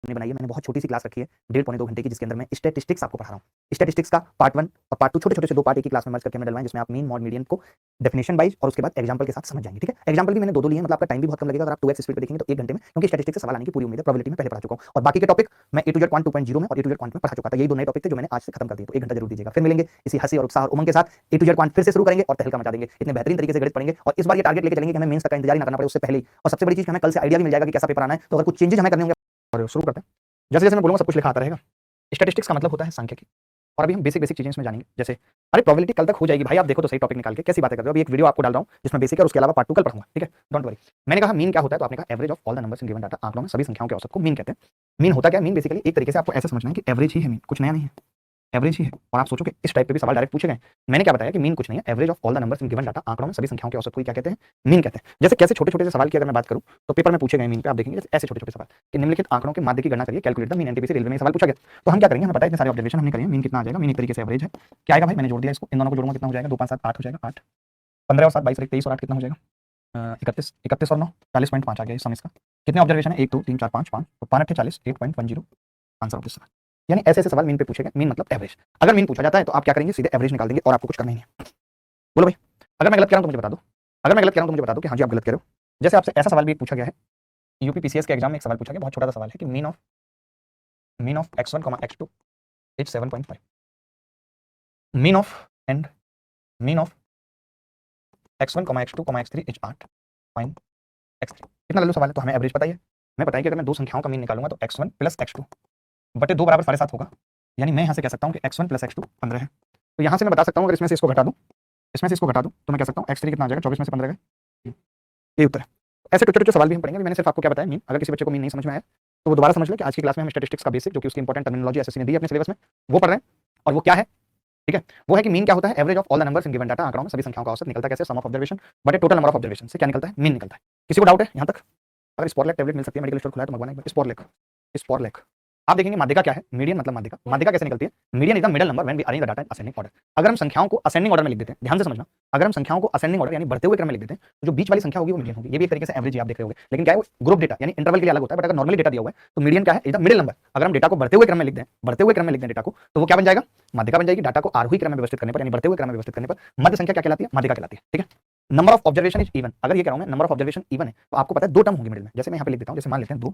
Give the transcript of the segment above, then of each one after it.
हमने बनाई है, मैंने बहुत छोटी सी क्लास रखी है, 1.5-2 घंटे की, जिसके अंदर मैं स्टैटिस्टिक्स आपको पढ़ा रहा हूँ। स्टैटिस्टिक्स का पार्ट 1 और पार्ट 2 छोटे-छोटे से 2 पार्ट एक ही क्लास में मर्ज करके हमने डलवाए, जिसमें आप मीन, मॉड, मीडियन को डेफिनेशन वाइज और उसके बाद एग्जांपल के साथ समझ जाएंगे। ठीक है, एग्जांपल भी मैंने 2-2 लिए हैं, मतलब आपका टाइम भी बहुत कम लगेगा। अगर आप 2x स्पीड पे देखेंगे तो 1 घंटे में, क्योंकि स्टैटिस्टिक्स से सवाल आने की पूरी उम्मीद है। प्रोबेबिलिटी में पहले पढ़ा चुका हूँ और बाकी के टॉपिक मैं ए टू जेड क्वांट 2.0 में और ए टू जेड क्वांट में पढ़ा चुका था। यही 2 नए टॉपिक थे जो मैंने आज से खत्म कर दिए, तो 1 घंटा जरूर दीजिएगा। फिर मिलेंगे इसी हंसी और उत्साह और उमंग के साथ, ए टू जेड क्वांट फिर से शुरू करेंगे और तहलका मचा देंगे। इतने बेहतरीन तरीके से गणित पढ़ेंगे और इस बार ये टारगेट लेके चलेंगे कि हमें मेंस तक का इंतजार ही ना करना पड़े उससे पहले ही। और सबसे बड़ी चीज, हमें कल से आइडिया भी मिल जाएगा कि कैसा पेपर आना है, तो अगर कुछ चेंजेस हमें करने होंगे। और शुरू करते हैं, जैसे जैसे मैं बोलूंगा सब कुछ लिखा आता रहेगा। स्टैटिस्टिक्स का मतलब होता है सांख्यिकी, और अभी हम बेसिक बेसिक चीजें इसमें जानेंगे। जैसे अरे प्रोबेबिलिटी कल तक हो जाएगी भाई, आप देखो तो सही टॉपिक निकाल के, कैसी बातें कर रहे हो। अभी एक वीडियो आपको डाल रहा हूं जिसमें बेसिक है और उसके अलावा पार्ट 2 कल पढ़ाऊंगा, ठीक है, डोंट वरी। मैंने कहा मीन क्या होता है, तो आपने कहा average of all the numbers in given data, आंकड़ों में सभी संख्याओं के औसत को मीन कहते हैं। मीन होता क्या है? मीन बेसिकली एक तरीके से आपको ऐसे समझना है कि एवरेज ही है मीन, कुछ नया नहीं है, एवरेज ही है। और आप सोचो कि इस टाइप पे भी सवाल डायरेक्ट पूछे गए। मैंने क्या बताया कि मीन कुछ नहीं है, average of all the numbers in given data, आंकड़ों में सभी संख्याओं के औसत को क्या कहते हैं? मीन कहते हैं। जैसे कैसे छोटे छोटे से सवाल की अगर मैं बात करूं तो पेपर में पूछे गए मीन पे, आप देखेंगे जैसे ऐसे छोटे छोटे सवाल कि निम्नलिखित आंकड़ों के माध्य की गणना करिए, calculate the mean. NTPC railway में सवाल पूछा गया, तो हम क्या करेंगे, हमें पता है इतने सारे ऑब्जर्वेशन हमने करे, मीन कितना आ जाएगा? मीन एक तरीके से एवरेज है। क्या आएगा भाई? मैंने जोड़ दिया इसको, इन दोनों को जोड़ूंगा कितना हो जाएगा? 2 5 7 8 हो जाएगा, 8 15 और 7 22 और 23 और 8 कितना हो जाएगा? 31 31 और 9 40.5 आ गया इस सम इसका। कितने ऑब्जर्वेशन है? 1 2 3 4 5 5, तो 5 8 40, 8.10 आंसर ऑफ दिस सवाल। यानी ऐसे ऐसे सवाल मीन पे पूछे गए। मीन मतलब एवरेज। अगर मीन पूछा जाता है तो आप क्या करेंगे? सीधे एवरेज निकाल देंगे और आपको कुछ करना ही नहीं है। बोलो भाई, अगर मैं गलत कह रहा हूं तो मुझे बता दो। अगर मैं गलत कह रहा हूं तो मुझे बता दो कि हाँ जी आप गलत कह रहे हो। जैसे आपसे ऐसा सवाल भी पूछा गया है, यूपी पीसीएस के एग्जाम में एक सवाल पूछा गया, बहुत छोटा सा सवाल है कि mean of x1, x2 is 7.5, mean of and mean of x1, x2, x3 is 8 find x3। कितना लल्लू सवाल है, तो हमें एवरेज पता ही है। हमें पता है कि अगर मैं दो संख्याओं का मीन निकालूंगा तो x1 प्लस x2 बटे 2 बराबर 7.5 होगा। यानी मैं यहाँ से कह सकता हूँ कि x1 प्लस x2 15 है। तो यहाँ से मैं बता सकता हूँ अगर इसमें से इसको घटा दूं, इसमें से इसको घटा दूं, तो मैं कह सकता हूँ x3 कितना आ जाएगा? 24 में से 15 गए, ये उत्तर है। ऐसे छोटे छोटे सवाल भी हम पढ़ेंगे। मैंने सिर्फ आपको क्या बताया मीन। अगर किसी बच्चे को मीन नहीं समझ में आया तो वो दोबारा समझ ले कि आज की क्लास में हम स्टैटिस्टिक्स का बेसिक, जो कि उसकी इंपॉर्टेंट टर्मिनोलॉजी एसएससी ने दी है अपने सिलेबस में, वो पढ़ रहे हैं। और वो क्या है? ठीक है, वो है कि मीन क्या होता है? Average of all the numbers in given data, आंकड़ों में सभी संख्याओं का औसत निकलता है कैसे? सम ऑफ ऑब्जर्वेशन बटे टोटल नंबर ऑफ ऑब्जर्वेशन से क्या निकलता है? मीन निकलता है। किसी को डाउट है यहाँ तक? अगर स्पॉटलेक टैबलेट मिल सकती है, मेडिकल स्टोर खुला है तो मंगवाना एक बार। स्पॉटलेक आप देखेंगे। माध्यिका क्या है? मीडियन मतलब माध्यिका। माध्यिका कैसे निकलती है? Median is the middle number when we arrange the data in ascending order. अगर हम संख्याओं को असेंडिंग ऑर्डर में लिख देते हैं, ध्यान से समझना, अगर हम संख्याओं को असेंडिंग ऑर्डर यानी बढ़ते हुए क्रम में लिख देते हैं, तो जो बीच वाली संख्या होगी वो मीडियन होगी। ये भी एक तरीके से एवरेज ही आप देख रहे होंगे, लेकिन क्या है वो ग्रुप डेटा यानी इंटरवल के लिए अलग होता है। बट अगर नॉर्मली डेटा दिया हुआ है तो मीडियन क्या है? Is the middle number. अगर हम डेटा को बढ़ते हुए क्रम में लिख दें, बढ़ते हुए क्रम में लिख दें डेटा को, तो वो क्या बन जाएगा? माध्यिका बन जाएगी। डाटा को आरोही क्रम में व्यवस्थित करने पर यानी बढ़ते हुए क्रम में व्यवस्थित करने पर मध्य संख्या क्या कहलाती है? माध्यिका कहलाती है। ठीक है, number of observation is even. अगर ये कह रहा हूं मैं नंबर ऑफ ऑब्जर्वेशन इवन है, तो आपको पता है 2 टर्म होंगी मिडिल में। जैसे मैं यहाँ पे लिख देता हूँ, जैसे मान लेते हैं 2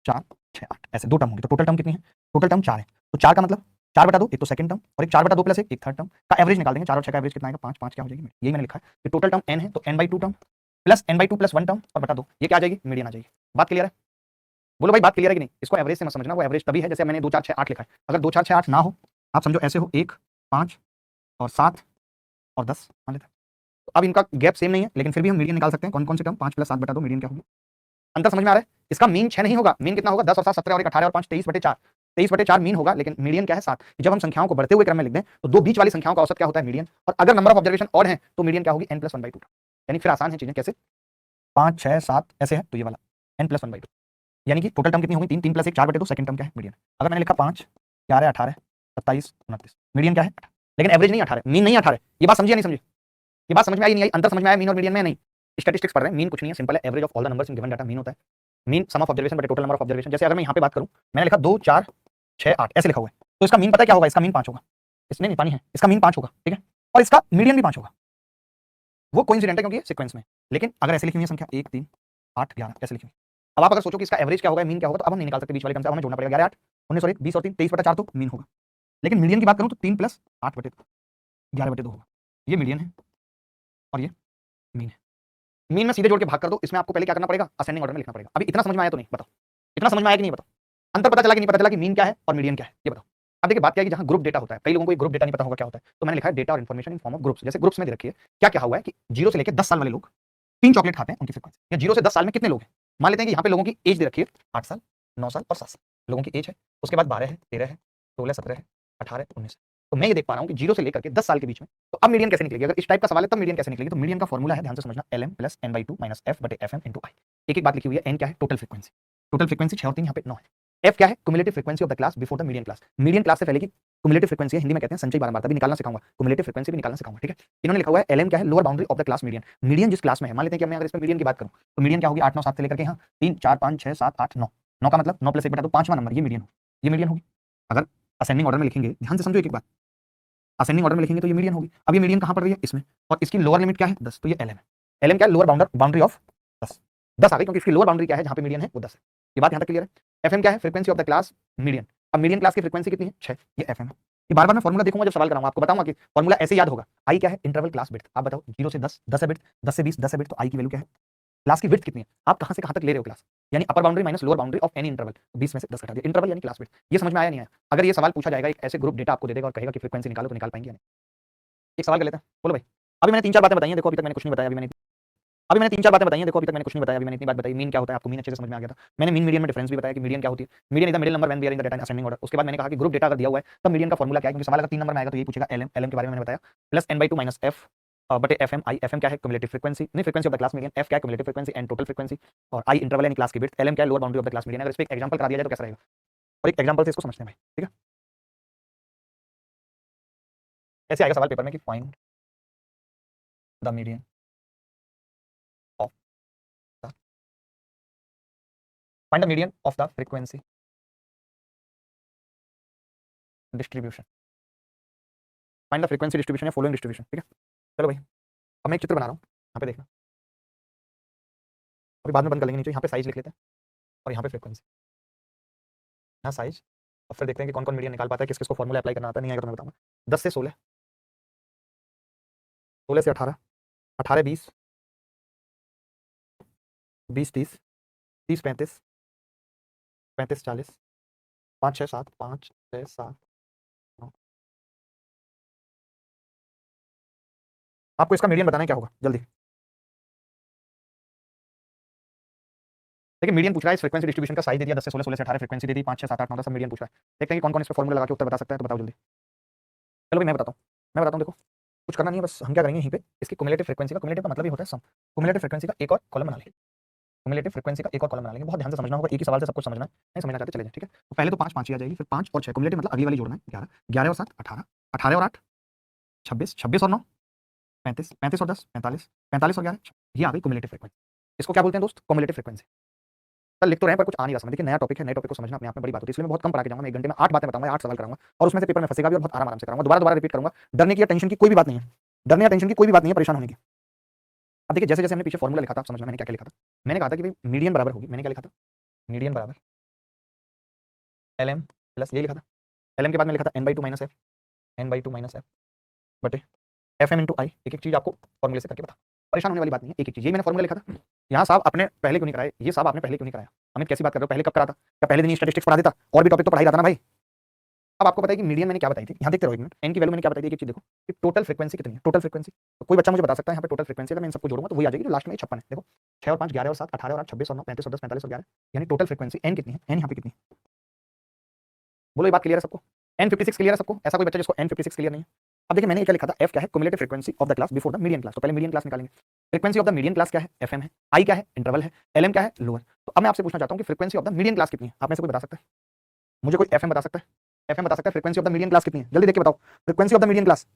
4 6 8, ऐसे 2 टर्म होंगी। तो टोटल टर्म कितनी है? टोटल टर्म 4 है। तो 4 का मतलब 4/2, एक तो सेकंड टर्म और एक 4/2 प्लस एक थर्ड टर्म का एवरेज निकाल देंगे। 4 और 6 का एवरेज कितना आएगा? 5 5 क्या हो जाएगी? यही मैंने लिखा है कि टोटल टर्म n है, तो n/2 term plus n/2 plus 1 term और बटा 2, ये क्या आ जाएगी? मीडियन आ जाएगी। बात क्लियर है? बोलो भाई बात क्लियर है कि नहीं? इसको एवरेज से मत समझना, वो एवरेज तभी है जैसे मैंने 2 4 6 8 लिखा है। अगर 2 4 6 8 ना हो, आप समझो ऐसे हो 1 5 और 7 और 10 मान लेते हैं। तो अब इनका गैप सेम नहीं है, लेकिन फिर भी हम मीडियन निकाल सकते हैं। कौन कौन से टर्म? 5 प्लस 7/2 मीडियन क्या होगी? अंतर समझ में आ रहा है? इसका मीन 6 नहीं होगा। मीन कितना होगा? 10 और 7 17 और 1 18 और 5 23/4। 23/4 मीन होगा, लेकिन मीडियन क्या है? 7। जब हम संख्याओं को बढ़ते हुए क्रम में लिख दें तो दो बीच वाली संख्याओं का औसत क्या होता है? मीडियन। और अगर नंबर ऑफ ऑब्जर्वेशन ऑड है तो मीडियन क्या होगी? n + 1/2। यानी फिर आसान है चीजें। कैसे? 5 6 7 ऐसे है तो ये वाला n + 1/2, यानी कि टोटल टर्म कितनी होगी? 3 3 + 1 4/2। सेकंड टर्म क्या है? मीडियन। अगर मैंने लिखा 5 4 है 18 27 29, मीडियन क्या है? 18। लेकिन एवरेज नहीं 18, मीन नहीं 18। ये बात समझिए नहीं समझे? ये बात समझ में आई नहीं आई? अंतर समझ में आया मीन और मीडियन में? नहीं। स्टैटिस्टिक्स पढ़ रहे हैं, मीन कुछ नहीं है, सिंपल है। Average of all the numbers in given data mean होता है। मीन सम ऑफ ऑब्जर्वेशन बटे टोटल नंबर ऑफ ऑब्जर्वेशन। जैसे अगर मैं यहाँ पे बात करूँ, मैंने लिखा 2 4 6 8 ऐसे लिखा हुआ है, तो इसका मीन पता है क्या होगा? इसका मीन 5 होगा। इसमें नहीं पानी है, इसका मीन 5 होगा। ठीक है, और इसका मीडियन भी 5 होगा। वो कोइंसिडेंट है क्योंकि ये सीक्वेंस में। लेकिन अगर ऐसे लिखी हुई है संख्या 1 3 8 11 ऐसे लिखी हुई, अब आप अगर सोचो कि इसका एवरेज क्या होगा, मीन क्या होगा, तो अब हम नहीं निकाल सकते बीच वाले टर्म से। अब हमें जोड़ना पड़ेगा 11 8 19 और 1 20 और 3 23/4 तो मीन होगा। लेकिन मीडियन की बात करूँ तो 3 + 8/2 11/2 होगा। ये मीडियन है और ये मीन है। मीन में सीधे जोड़ के भाग कर दो। इसमें आपको पहले क्या करना पड़ेगा? असेंडिंग ऑर्डर में लिखना पड़ेगा। अभी इतना समझ में आया तो नहीं? बताओ इतना समझ में आया कि नहीं? बताओ अंतर पता चला कि नहीं पता चला कि मीन क्या है और मीडियन क्या है? ये बताओ। अब देखिए बात क्या है कि जहां ग्रुप डेटा होता है, कई लोगों को ये ग्रुप डेटा नहीं पता होगा क्या होता है, तो मैंने लिखा है डेटा और information in form of groups. जैसे ग्रुप्स में दे रखी है क्या क्या हुआ है कि 0 से लेकर 10 साल वाले लोग 3 चॉकलेट खाते हैं, उनकी फ्रीक्वेंसी, या 0 से 10 साल में कितने लोग हैं। मान लेते हैं कि यहाँ पे लोगों की एज दे रखी है 8 साल 9 साल और 7 साल लोगों की एज है। उसके बाद 12 है 13 है 16 17 है 18 19 है। तो मैं ये देख पा रहा हूँ कि 0 से लेकर के 10 साल के बीच में। तो अब मीडियन कैसे निकलेगी? अगर इस टाइप का सवाल है तब मीडियन कैसे निकलेगी? तो मीडियन का फॉर्मूला है, ध्यान से समझना, lm + n/2 - f/fm × i। एक एक बात लिखी हुई है। n क्या है? Total frequency. टोटल फ्रीक्वेंसी 6 और 3 यहाँ पे 9 है। f क्या है? Cumulative frequency of the class before the median class. Median class से पहले की क्युमुलेटिव फ्रीक्वेंसी है, हिंदी में कहते हैं संचयी बारंबारता। भी निकालना सिखाऊंगा, क्युमुलेटिव फ्रीक्वेंसी भी निकालना सिखाऊंगा। ठीक है, इन्होंने लिखा हुआ है lm क्या है? Lower boundary of the class median. Median जिस क्लास में है, मान लेते हैं कि मैं अगर इस पे मीडियन की बात करूं तो मीडियन क्या होगी? 8 9 7 से लेकर के यहाँ 3 4 5 6 7 8 9 9 का मतलब 9 प्लस 1 बटा 2 5वां नंबर, ये मीडियन होगी, ये मीडियन होगी। अगर असेंडिंग ऑर्डर में लिखेंगे, ध्यान से समझो एक एक बात, असेंडिंग ऑर्डर में लिखेंगे तो ये मीडियन होगी। अब ये मीडियन कहां पड़ रही है, इसमें, और इसकी लोअर लिमिट क्या है 10, तो ये LM है। LM क्या है, लोअर बाउंड्री ऑफ 10, 10 आ गई, क्योंकि इसकी लोअर बाउंड्री क्या है, जहां पे मीडियन है वो 10 है। ये बात यहां तक क्लियर है। FM क्या है, frequency of the class median. अब मीडियन क्लास की फ्रीक्वेंसी कितनी है, 6, ये FM है। ये बार बार मैं फॉर्मूला देखूंगा, जब सवाल कराऊंगा आपको बताऊंगा कि फॉर्मूला ऐसे याद होगा। आई क्या है, इंटरवल क्लास विड्थ। आप बताओ 0 से 10, 10 है विड्थ, 10 से 20, 10 है विड्थ, तो आई की वैल्यू क्या है, क्लास की विड्थ कितनी है, आप कहां से कहां तक ले रहे हो क्लास, यानी अपर boundary minus lower boundary of any interval, 20 में से 10 घटा दिया, इंटरवल यानी क्लास विड्थ। ये समझ में आया नहीं आया? अगर ये सवाल पूछा जाएगा, एक ऐसे ग्रुप डेटा आपको दे देगा और कहेगा कि फ्रीक्वेंसी निकालो, तो निकाल पाएंगे या नहीं? एक सवाल कर लेते हैं, बोलो भाई। अभी मैंने 3-4 बातें बताई हैं, देखो अभी तक मैंने कुछ नहीं बताया, अभी मैंने 3-4 बातें बताई हैं, देखो अभी तक मैंने कुछ नहीं बताया, अभी मैंने इतनी बात बताई। मीन क्या होता है, आपको मीन अच्छे से समझ में आ गया था। मैंने मीन मीडियन में डिफरेंस भी बताया कि मीडियन क्या होती है, median is the middle number when we are in the data in ascending order. उसके बाद मैंने कहा कि ग्रुप डेटा अगर दिया हुआ है तब मीडियन का फॉर्मूला क्या है, क्योंकि सवाल अगर 3 नंबर में आएगा तो यही पूछेगा LM, LM के बारे में मैंने बताया, प्लस n/2 माइनस f बटे FM। आई FM क्या है, क्युमुलेटिव फ्रीक्वेंसी, नहीं frequency of the class median, f क्या है cumulative frequency, n total frequency, और आई इंटरवल यानी क्लास की विड्थ, LM क्या है lower boundary of the class median. अगर इस पे एक एग्जांपल करा दिया जाए तो कैसा रहेगा, और एक एग्जांपल से इसको समझते हैं भाई, ठीक है। ऐसे आएगा सवाल पेपर में कि find the median of the find the median of the frequency distribution, find the frequency distribution या फॉलोइंग डिस्ट्रीब्यूशन, ठीक है। चलो भाई, अब मैं एक चित्र बना रहा हूँ, यहाँ पे देखना, अभी बाद में बंद कर लेंगे नीचे, यहाँ पे साइज लिख लेते हैं और यहाँ पे फ्रीक्वेंसी, यहाँ साइज, और फिर देखते हैं कि कौन कौन मीडियन निकाल पाता है, किस किसको फॉर्मूला अप्लाई करना आता है, नहीं आएगा तो मैं बताऊंगा। 10 से 16, 16 से 18, 18 20, 20 30, 30 35, 35 40, 5 6 7, 5 6 7 9। आपको इसका मीडियन बताना है क्या होगा जल्दी। देखिए मीडियन पूछ रहा है, इस फ्रीक्वेंसी डिस्ट्रीब्यूशन का साइज दे दिया 10 से 16, 16 से 18 फ्रीक्वेंसी दे दी, 5 6 7 8 9 10, सब मीडियन पूछ रहा है। देखते हैं कि कौन कौन इस पे फॉर्मूला लगा के उत्तर बता सकता है, तो बताओ जल्दी। चलो भाई मैं बताता हूँ, देखो कुछ करना नहीं है, बस हम क्या करेंगे यहीं पे इसकी क्युमुलेटिव फ्रीक्वेंसी का, क्युमुलेटिव का मतलब ये होता है सम, क्युमुलेटिव फ्रीक्वेंसी का एक और कॉलम बना लेंगे, क्युमुलेटिव फ्रीक्वेंसी का एक और कॉलम बना लेंगे। बहुत ध्यान से समझना होगा, एक ही सवाल से सब कुछ समझना है, नहीं समझना चाहते चले जाए, ठीक है। तो पहले तो 5 5 ही आ जाएगी, फिर 5 और 6, क्युमुलेटिव मतलब अगली वाली जोड़ना है, 11, 11 और 7 18, 18 और 8 26, 26 और 9 35, 35 और 10 45, 45 और 11 ये आ गई क्युमुलेटिव फ्रीक्वेंसी। इसको क्या बोलते हैं दोस्त, क्युमुलेटिव फ्रीक्वेंसी। सर लिख तो रहे हैं पर कुछ आ नहीं रहा समझ, देखिए नया टॉपिक है, नए टॉपिक को समझना अपने आप में बड़ी बात होती है, इसलिए मैं बहुत कम पढ़ा के जाऊंगा। मैं 1 घंटे में 8 बातें बताऊंगा, 8 सवाल कराऊंगा, और उसमें से पेपर में फंसेगा भी, और बहुत आराम से कराऊंगा, दोबारा दोबारा रिपीट करूंगा। डरने की या टेंशन की कोई भी बात नहीं है, डरने या टेंशन की कोई भी बात नहीं है, परेशान होने की। अब देखिए जैसे जैसे हमने पीछे फॉर्मूला लिखा था, समझना मैंने क्या क्या लिखा था। मैंने कहा था कि भाई मीडियन बराबर होगी, मैंने क्या लिखा था, मीडियन बराबर LM प्लस, ये लिखा था। LM के बाद में लिखा था n/2 minus f, n/2 minus f बटे FM इंटू आई। एक एक चीज आपको फॉर्मूले से करके बता, परेशान होने वाली बात नहीं है, एक एक चीज, ये मैंने फॉर्मूला लिखा था। यहाँ साहब आपने पहले क्यों नहीं कराया, ये साहब आपने पहले क्यों नहीं कराया, अमित कैसी बात कर रहे हो, पहले कब करा था, क्या पहले दिन स्टैटिस्टिक्स पढ़ा देता, और भी टॉपिक तो पढ़ाई जाता ना भाई। अब आपको पता है कि मीडियन मैंने क्या बताई थी, यहाँ देखते रहो एक मिनट, n की वैल्यू मैंने क्या बताई थी, एक चीज देखो कि टोटल फ्रीक्वेंसी कितनी है, टोटल फ्रीक्वेंसी। तो कोई बच्चा मुझे बता सकता है यहाँ पे टोटल फ्रीक्वेंसी, अगर मैं इन सबको जोड़ूंगा तो वही आ जाएगी, तो लास्ट में 56 है। देखो 6 और 5 11 और 7 18 और 8 26 और 9 35 और 10 45 और 11, यानी टोटल फ्रीक्वेंसी n कितनी है, n यहाँ पे कितनी है, बोलो ये बात क्लियर है सबको, n56 क्लियर है सबको, ऐसा कोई बच्चा जिसको n56 क्लियर नहीं है। अब देखिए मैंने क्या लिखा था, f क्या है, cumulative frequency of the class before the median class, तो पहले मीडियन क्लास निकालेंगे। Frequency of the median class क्या है, FM है, I क्या है, इंटरवल है, LM क्या है, लोअर। तो अब मैं आपसे पूछना चाहता हूं कि frequency of the median class कितनी है, आप में से कोई बता सकता है, मुझे कोई FM बता सकता है, FM बता सकता है frequency of the median class कितनी है, जल्दी देख के बताओ frequency of the median class.